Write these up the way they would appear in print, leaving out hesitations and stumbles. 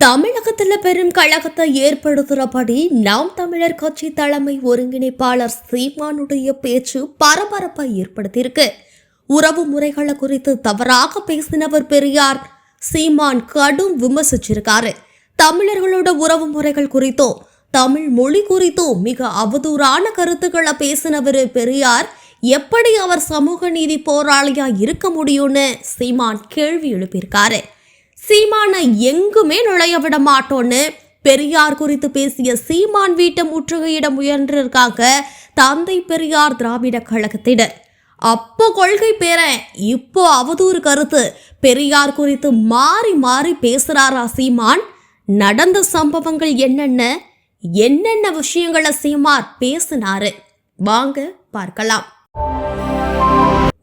தமிழகத்தில் பெரும் கழகத்தை ஏற்படுத்துகிறபடி நாம் தமிழர் கட்சி தலைமை ஒருங்கிணைப்பாளர் சீமானுடைய பேச்சு பரபரப்பை ஏற்படுத்தியிருக்கு. உறவு முறைகளை குறித்து தவறாக பேசினவர் பெரியார் சீமான் கடும் விமர்சிச்சிருக்காரு. தமிழர்களோட உறவு முறைகள் குறித்தோ தமிழ் மொழி குறித்தோ மிக அவதூறான கருத்துக்களை பேசினவர் பெரியார் எப்படி அவர் சமூக நீதி போராளியா இருக்க முடியும்னு சீமான் கேள்வி எழுப்பியிருக்காரு. சீமானை எங்குமே நுழைய விட மாட்டோன்னு பெரியார் குறித்து பேசிய சீமான் வீட்டை முற்றுகையிட முயன்றிருக்காங்க தந்தை பெரியார் திராவிட கழகத்தினர். அப்போ கொள்கை பேரன், இப்போ அவதூறு கருத்து. பெரியார் குறித்து மாறி மாறி பேசுறாரா சீமான்? நடந்த சம்பவங்கள் என்னென்ன விஷயங்களை சீமான் பேசினாரு வாங்க பார்க்கலாம்.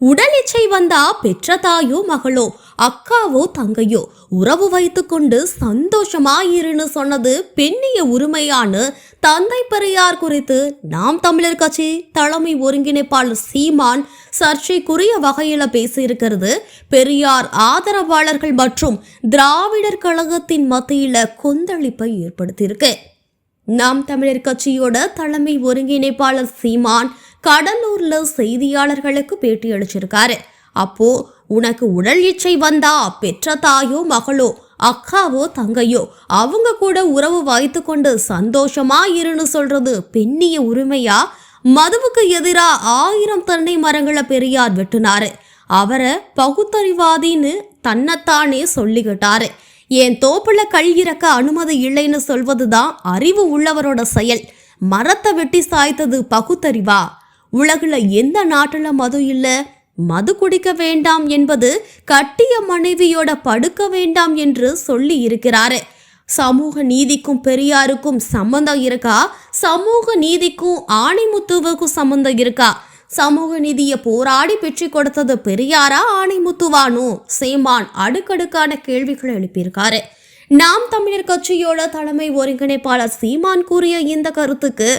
உடல் இச்சை வந்தா பெற்ற தாயோ மகளோ அக்காவோ தங்கையோ உறவு வைத்து கொண்டு சந்தோஷமாயிருன்னு சொன்னது பெண்ணிய உரிமையான தந்தை பெரியார் குறித்து நாம் தமிழர் கட்சி தலைமை ஒருங்கிணைப்பாளர் சீமான் சர்ச்சைக்குரிய வகையில பேசியிருக்கிறது பெரியார் ஆதரவாளர்கள் மற்றும் திராவிடர் கழகத்தின் மத்தியில கொந்தளிப்பை ஏற்படுத்தியிருக்கு. நாம் தமிழர் கட்சியோட தலைமை ஒருங்கிணைப்பாளர் சீமான் கடலூர்ல செய்தியாளர்களுக்கு பேட்டி அளிச்சிருக்காரு. அப்போ உனக்கு உடல் இச்சை வந்தா பெற்ற தாயோ மகளோ அக்காவோ தங்கையோ அவங்க கூட உறவு வைத்து கொண்டு சந்தோஷமா இருன்னு சொல்றது பெண்ணிய உரிமையா? மதுவுக்கு எதிரா 1000 தென்னை மரங்களை பெரியார் வெட்டினாரு. அவரை பகுத்தறிவாதின்னு தன்னைத்தானே சொல்லிக்கிட்டாரு. என் தோப்புல கல் இறக்க அனுமதி இல்லைன்னு சொல்வதுதான் அறிவு உள்ளவரோட செயல். மரத்தை வெட்டி சாய்த்தது பகுத்தறிவா? உலகுல எந்த நாட்டுல மது இல்ல? மது குடிக்க வேண்டாம் என்பது கட்டிய மனைவியோட படுக்க வேண்டாம் என்று சொல்லி இருக்கிறாரு. சமூக நீதிக்கும் பெரியாருக்கும் சம்பந்தம் இருக்கா? சமூக நீதிக்கும் ஆணைமுத்துவுக்கும் சம்பந்தம் இருக்கா? சமூக நீதியை போராடி பெற்று கொடுத்தது பெரியாரா ஆணைமுத்துவானோ? சீமான் அடுக்கடுக்கான கேள்விகளை எழுப்பியிருக்காரு. நாம் தமிழர் கட்சியோட தலைமை ஒருங்கிணைப்பாளர் சீமான் கூறிய இந்த கருத்துக்கு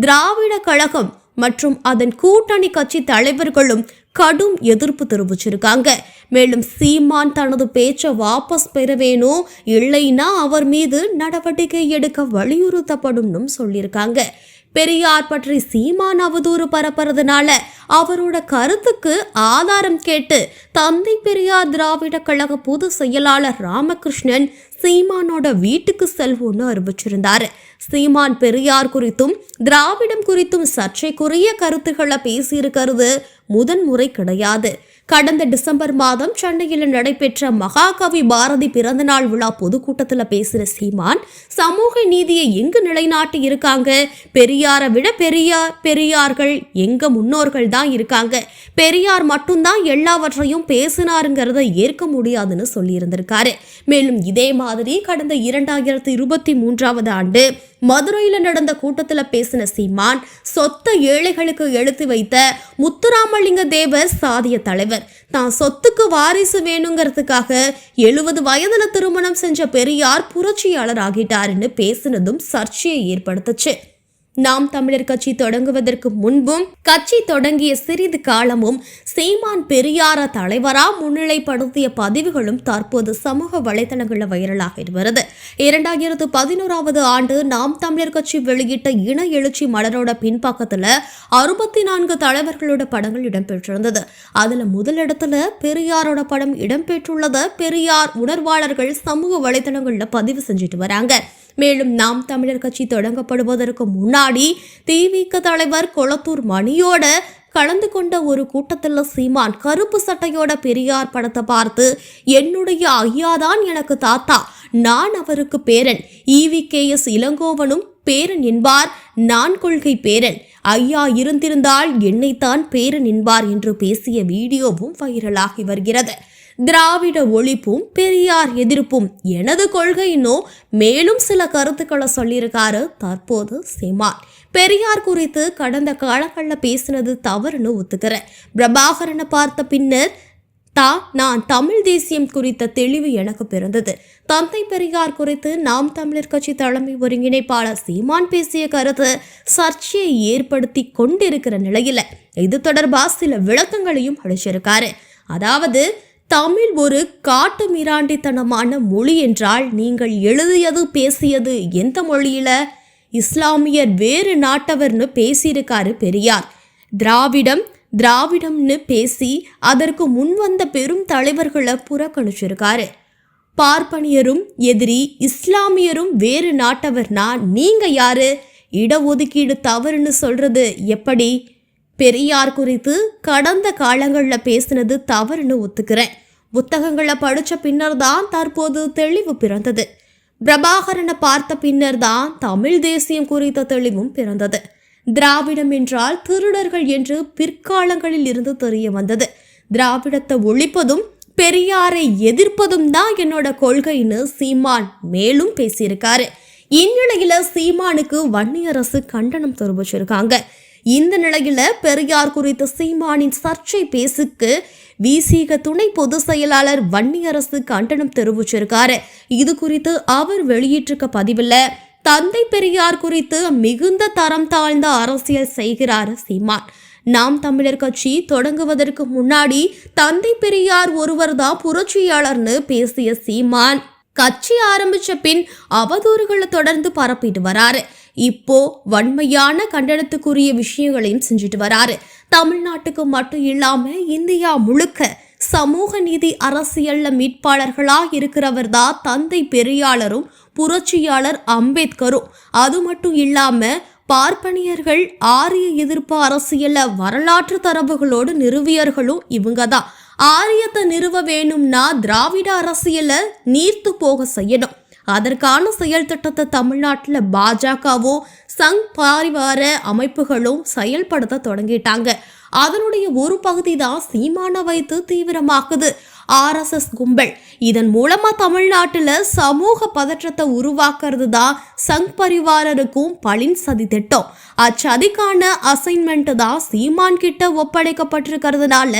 திராவிட கழகம் மற்றும் அதன் கூட்டணி கட்சி தலைவர்களும் கடும் எதிர்ப்பு தெரிவிச்சிருக்காங்க. மேலும் சீமான் தனது பேச்சை வாபஸ் பெற வேணும், இல்லைன்னா அவர் மீது நடவடிக்கை எடுக்க வலியுறுத்தப்படும் சொல்லியிருக்காங்க. பெரியார் பற்றி சீமான் அவதூறு பரப்புறதுனால அவரோட கருத்துக்கு ஆதாரம் கேட்டு தந்தை பெரியார் திராவிட கழக பொதுச் செயலாளர் ராமகிருஷ்ணன் சீமானோட வீட்டுக்கு செல்வோன்னு அறிவிச்சிருந்தாரு. சீமான் பெரியார் குறித்தும் திராவிடம் குறித்தும் சர்ச்சைக்குரிய கருத்துக்களை பேசியிருக்கிறது முதன்முறை கிடையாது. கடந்த டிசம்பர் மாதம் சென்னையில் நடைபெற்ற மகாகவி பாரதி பிறந்தநாள் விழா பொதுக்கூட்டத்தில் பேசின சீமான் சமூக நீதியை எங்கு நிலைநாட்டி இருக்காங்க? பெரியாரை விட பெரியார்கள் எங்க முன்னோர்கள் தான் இருக்காங்க. பெரியார் மட்டும்தான் எல்லாவற்றையும் பேசினாருங்கிறத ஏற்க முடியாதுன்னு சொல்லியிருந்திருக்காரு. மேலும் இதே மாதிரி கடந்த 2023 ஆண்டு மதுரையில் நடந்த கூட்டத்தில் பேசின சீமான் சொத்தை ஏழைகளுக்கு எழுத்து வைத்த முத்துராமலிங்க தேவர் சாதிய தலைவர். தான் சொத்துக்கு வாரிசு வேணுங்கிறதுக்காக 70 வயதுல திருமணம் செஞ்ச பெரியார் புரட்சியாளர் ஆகிட்டாருன்னு பேசினதும் சர்ச்சையை ஏற்படுத்துச்சு. நாம் தமிழர் கட்சி தொடங்குவதற்கு முன்பும் கட்சி தொடங்கிய சிறிது காலமும் சீமான் பெரியார தலைவரா முன்னிலைப்படுத்திய பதிவுகளும் தற்போது சமூக வலைதளங்களில் வைரலாகி வருது. 2011 ஆண்டு நாம் தமிழர் கட்சி வெளியிட்ட இன எழுச்சி மலரோட பின்பக்கத்துல 64 தலைவர்களோட படங்கள் இடம்பெற்றிருந்தது. அதுல முதலிடத்துல பெரியாரோட படம் இடம்பெற்றுள்ளத பெரியார் உணர்வாளர்கள் சமூக வலைதளங்களில் பதிவு செஞ்சுட்டு வராங்க. மேலும் நாம் தமிழர் கட்சி தொடங்கப்படுவதற்கு முன்னாடி திமுக தலைவர் கொளத்தூர் மணியோட கலந்து கொண்ட ஒரு கூட்டத்தில் சீமான் கருப்பு சட்டையோட பெரியார் படத்தை பார்த்து என்னுடைய ஐயாதான் எனக்கு தாத்தா, நான் அவருக்கு பேரன், EVKS இளங்கோவனும் பேரன் என்பார், நான் கொள்கை பேரன், ஐயா இருந்திருந்தால் என்னைத்தான் பேரன் என்பார் என்று பேசிய வீடியோவும் வைரலாகி வருகிறது. திராவிட ஒழிப்பும் பெரியார் எதிர்ப்பும் எனது கொள்கையினோ மேலும் சில கருத்துக்களை சொல்லியிருக்காரு தற்போது சீமான். பெரியார் குறித்து கடந்த காலங்களில் பேசினது தவறுன்னு ஒத்துக்கிறேன். பிரபாகரனை பார்த்த பின்னர் நான் தமிழ் தேசியம் குறித்த தெளிவு எனக்கு பிறந்தது. தந்தை பெரியார் குறித்து நாம் தமிழர் கட்சி தலைமை ஒருங்கிணைப்பாளர் சீமான் பேசிய கருத்து சர்ச்சையை ஏற்படுத்தி கொண்டிருக்கிற நிலையில இது தொடர்பாக சில விளக்கங்களையும் அளிச்சிருக்காரு. அதாவது தமிழ் ஒரு காட்டு மிராண்டித்தனமான மொழி என்றால் நீங்கள் எழுதியது பேசியது எந்த மொழியில? இஸ்லாமியர் வேறு நாட்டவர்னு பேசியிருக்காரு பெரியார். திராவிடம்னு பேசி அதற்கு முன்வந்த பெரும் தலைவர்களை புறக்கணிச்சிருக்காரு. பார்ப்பனியரும் எதிரி, இஸ்லாமியரும் வேறு நாட்டவர்னா நீங்க யாரு? இடஒதுக்கீடு தவறுன்னு சொல்றது எப்படி? பெரியார் குறித்து கடந்த காலங்களில் பேசினது தவறுன்னு ஒத்துக்கிறேன். புத்தகங்களை படித்த பின்னர் தான் தற்போது தெளிவு பிறந்தது. பிரபாகரனை பார்த்த பின்னர் தான் தமிழ் தேசியம் குறித்த தெளிவும் பிறந்தது. திராவிடம் என்றால் திருடர்கள் என்று பிற்காலங்களில் இருந்து தெரிய வந்தது. திராவிடத்தை ஒழிப்பதும் பெரியாரை எதிர்ப்பதும் தான் என்னோட கொள்கைன்னு சீமான் மேலும் பேசியிருக்காரு. இந்நிலையில சீமானுக்கு வன்னியரசு கண்டனம் தெரிவிச்சிருக்காங்க. இந்த நிலையில பெரியார் குறித்த சீமானின் சர்ச்சை பேசுக்கு விசிக துணை பொதுச் செயலாளர் வன்னியரசு கண்டனம் தெரிவிச்சிருக்காரு. இது குறித்து அவர் வெளியிட்டிருக்க பதிவில், தந்தை பெரியார் குறித்து மிகுந்த தரம் தாழ்ந்த அரசியல் செய்கிறார் சீமான். நாம் தமிழர் கட்சி தொடங்குவதற்கு முன்னாடி தந்தை பெரியார் ஒருவர் தான் புரட்சியாளர்னு பேசிய சீமான் கட்சி ஆரம்பிச்ச பின் அவதூறுகளை தொடர்ந்து பரப்பிட்டு வராரு. இப்போ வன்மையான கண்டனத்துக்குரிய விஷயங்களையும் செஞ்சுட்டு வராரு. தமிழ்நாட்டுக்கு மட்டும் இல்லாம இந்தியா முழுக்க சமூக நீதி அரசியல்ல மீட்பாளர்களா இருக்கிறவர் தான் தந்தை பெரியாளரும் புரட்சியாளர் அம்பேத்கரும். அது மட்டும் இல்லாம பார்ப்பனியர்கள் ஆரிய எதிர்ப்பு அரசியல்ல வரலாற்று தரவுகளோடு நிறுவியர்களும் இவங்க தான். ஆரியத்தை நிறுவ வேணும்னா திராவிட அரசியலை நீர்த்து போக செய்யணும். அதற்கான செயல் திட்டத்தை தமிழ்நாட்டில் பாஜகவும் சங் பரிவார அமைப்புகளும் செயல்படுத்த தொடங்கிட்டாங்க. அதனுடைய ஒரு பகுதி தான் சீமான வைத்து தீவிரமாக்குது RSS கும்பல். இதன் மூலமா தமிழ்நாட்டில் சமூக பதற்றத்தை உருவாக்குறது தான் சங் பரிவாரருக்கும் பலின் சதி திட்டம். அச்சதிக்கான அசைன்மெண்ட் தான் சீமான் கிட்ட ஒப்படைக்கப்பட்டிருக்கிறதுனால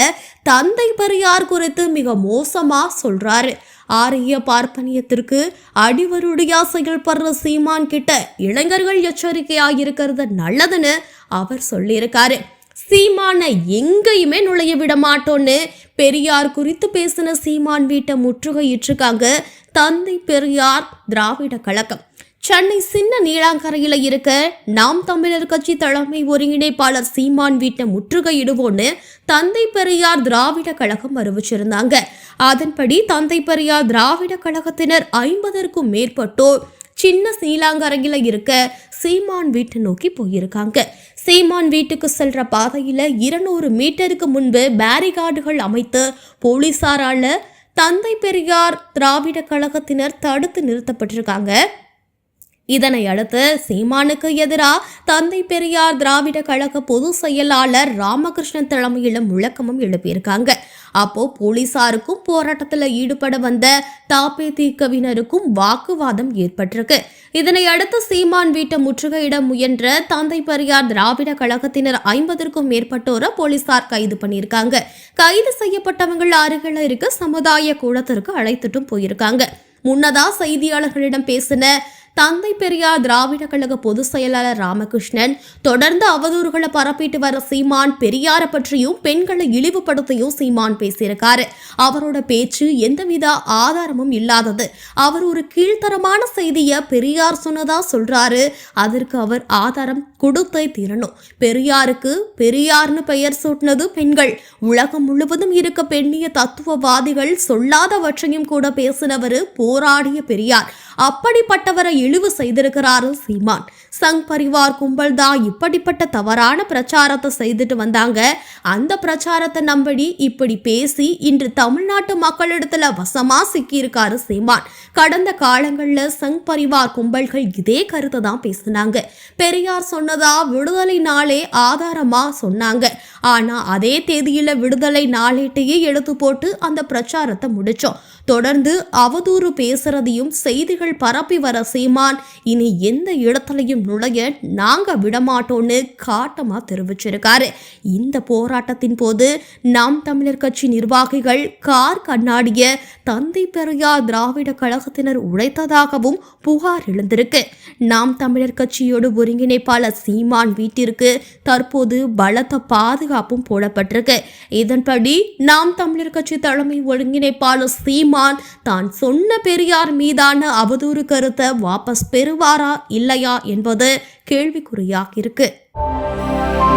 தந்தை பெரியார் குறித்து மிக மோசமா சொல்றாரு. ஆரிய பார்ப்பனியத்திற்கு அடிவருடியா செயல்படுற சீமான் கிட்ட இளைஞர்கள் எச்சரிக்கையா இருக்கிறது நல்லதுன்னு அவர் சொல்லியிருக்காரு. சீமான எங்கேயுமே நுழைய விட மாட்டோன்னு பெரியார் குறித்து பேசின சீமான் வீட்டை முற்றுகையிட்டிருக்காங்க தந்தை பெரியார் திராவிட கழகம். சென்னை சின்ன நீலாங்கரையில் இருக்க நாம் தமிழர் கட்சி தலைமை ஒருங்கிணைப்பாளர் சீமான் வீட்டை முற்றுகையிடுவோன்னு தந்தை பெரியார் திராவிட கழகம் அறிவிச்சிருந்தாங்க. அதன்படி தந்தை பெரியார் திராவிட கழகத்தினர் 50க்கும் மேற்பட்டோர் சின்ன நீலாங்கரையில் இருக்க சீமான் வீட்டை நோக்கி போயிருக்காங்க. சீமான் வீட்டுக்கு செல்ற பாதையில 200 மீட்டருக்கு முன்பு பேரிகார்டுகள் அமைத்து போலீசாரால தந்தை பெரியார் திராவிட கழகத்தினர் தடுத்து நிறுத்தப்பட்டிருக்காங்க. இதனை அடுத்து சீமானுக்கு எதிராக தந்தை பெரியார் திராவிட கழக பொதுச் செயலாளர் ராமகிருஷ்ணன் தலைமையில முழக்கமும் எழுப்பியிருக்காங்க. அப்போ போலீசாருக்கும் போராட்டத்தில் ஈடுபட வந்த தாபேதிகவினருக்கும் வாக்குவாதம் ஏற்பட்டிருக்கு. இதனை அடுத்து சீமான் வீட்டை முற்றுகையிட முயன்ற தந்தை பெரியார் திராவிட கழகத்தினர் 50க்கும் மேற்பட்டோரை போலீசார் கைது பண்ணியிருக்காங்க. கைது செய்யப்பட்டவங்கள் அருகில் இருக்க சமுதாய கூடத்திற்கு அழைத்துட்டும் போயிருக்காங்க. முன்னதா செய்தியாளர்களிடம் பேசின தந்தை பெரியார் திராவிட கழக பொதுச் செயலாளர் ராமகிருஷ்ணன் தொடர்ந்து அவதூறுகளை பரப்பிட்டு வர சீமான் பெரியாரை பற்றியும் பெண்களை இழிவுபடுத்தியும் சீமான் பேசியிருக்காரு. அவரோட பேச்சு எந்தவித ஆதாரமும் இல்லாதது. அவர் ஒரு கீழ்த்தரமான செய்தியை பெரியார் சொன்னதா சொல்றாரு. அதற்கு அவர் ஆதாரம் கொடுத்தே தீரணும். பெரியாருக்கு பெரியார்னு பெயர் சூட்டினது பெண்கள். உலகம் முழுவதும் இருக்க பெண்ணிய தத்துவவாதிகள் சொல்லாதவற்றையும் கூட பேசினவர் போராடிய பெரியார். அப்படிப்பட்டவரை இழிவு செய்திருக்கிறாரு சீமான். சங் பரிவார் கும்பல் தான் இப்படிப்பட்ட தவறான பிரச்சாரத்தை செய்துட்டு வந்தாங்க. அந்த பிரச்சாரத்தை நம்படி இப்படி பேசி இன்று தமிழ்நாட்டு மக்களிடத்துல வசமா சிக்கியிருக்காரு சீமான். கடந்த காலங்கள்ல சங் பரிவார் கும்பல்கள் இதே கருத்தை தான் பேசினாங்க. பெரியார் சொன்னதா விடுதலை நாளே ஆதாரமா சொன்னாங்க. ஆனா அதே தேதியில விடுதலை நாளேட்டையே எடுத்து போட்டு அந்த பிரச்சாரத்தை முடிச்சோம். தொடர்ந்து அவதூறு பேசுறதையும் செய்திகள் பரப்பி வர சீமான் இனி எந்த இடத்துலையும் நுழைய நாங்க விடமாட்டோம்னு காட்டமா தெரிவிச்சிருக்காரு. இந்த போராட்டத்தின் போது நாம் தமிழர் கட்சி நிர்வாகிகள் கார் கண்ணாடிய தந்தை பெரியார் திராவிட கழகத்தினர் உடைத்ததாகவும் புகார் எழுந்திருக்கு. நாம் தமிழர் கட்சியோடு ஒருங்கிணைப்பாளர் சீமான் வீட்டிற்கு தற்போது பலத்த பாதுகாப்பும் போடப்பட்டிருக்கு. இதன்படி நாம் தமிழர் கட்சி தலைமை ஒருங்கிணைப்பாளர் சீமான் தான் சொன்ன பெரியார் மீதான அவதூறு கருத்தை வாபஸ் பெறுவாரா இல்லையா என்பது கேள்விக்குறியாக இருக்கு.